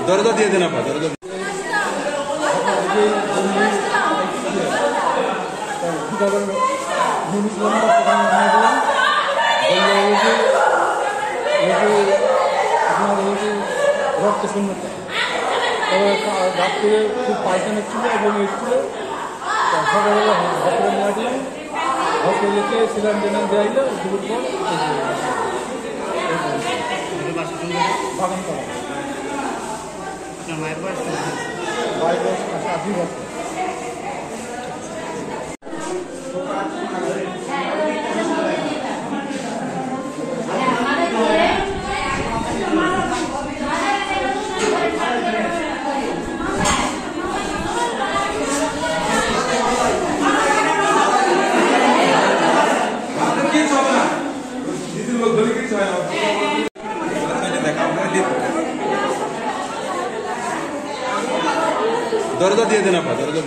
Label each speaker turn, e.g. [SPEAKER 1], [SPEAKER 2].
[SPEAKER 1] দরজা দিয়ে দেন আপা, দরজা
[SPEAKER 2] রক্ত শূন্যতা, তবে রাত্রে খুব পায়খানা ছিল এবং ছিল। সকালবেলা হসপিটাল নিয়ে আসলাম, হসপিটালকে সিলাম টেলাম দেওয়া হলো। দুপুর পর বাগান করা। মায়ের বয়স 80 বছর।
[SPEAKER 1] দরজা দিয়ে দেন আপা, দরজা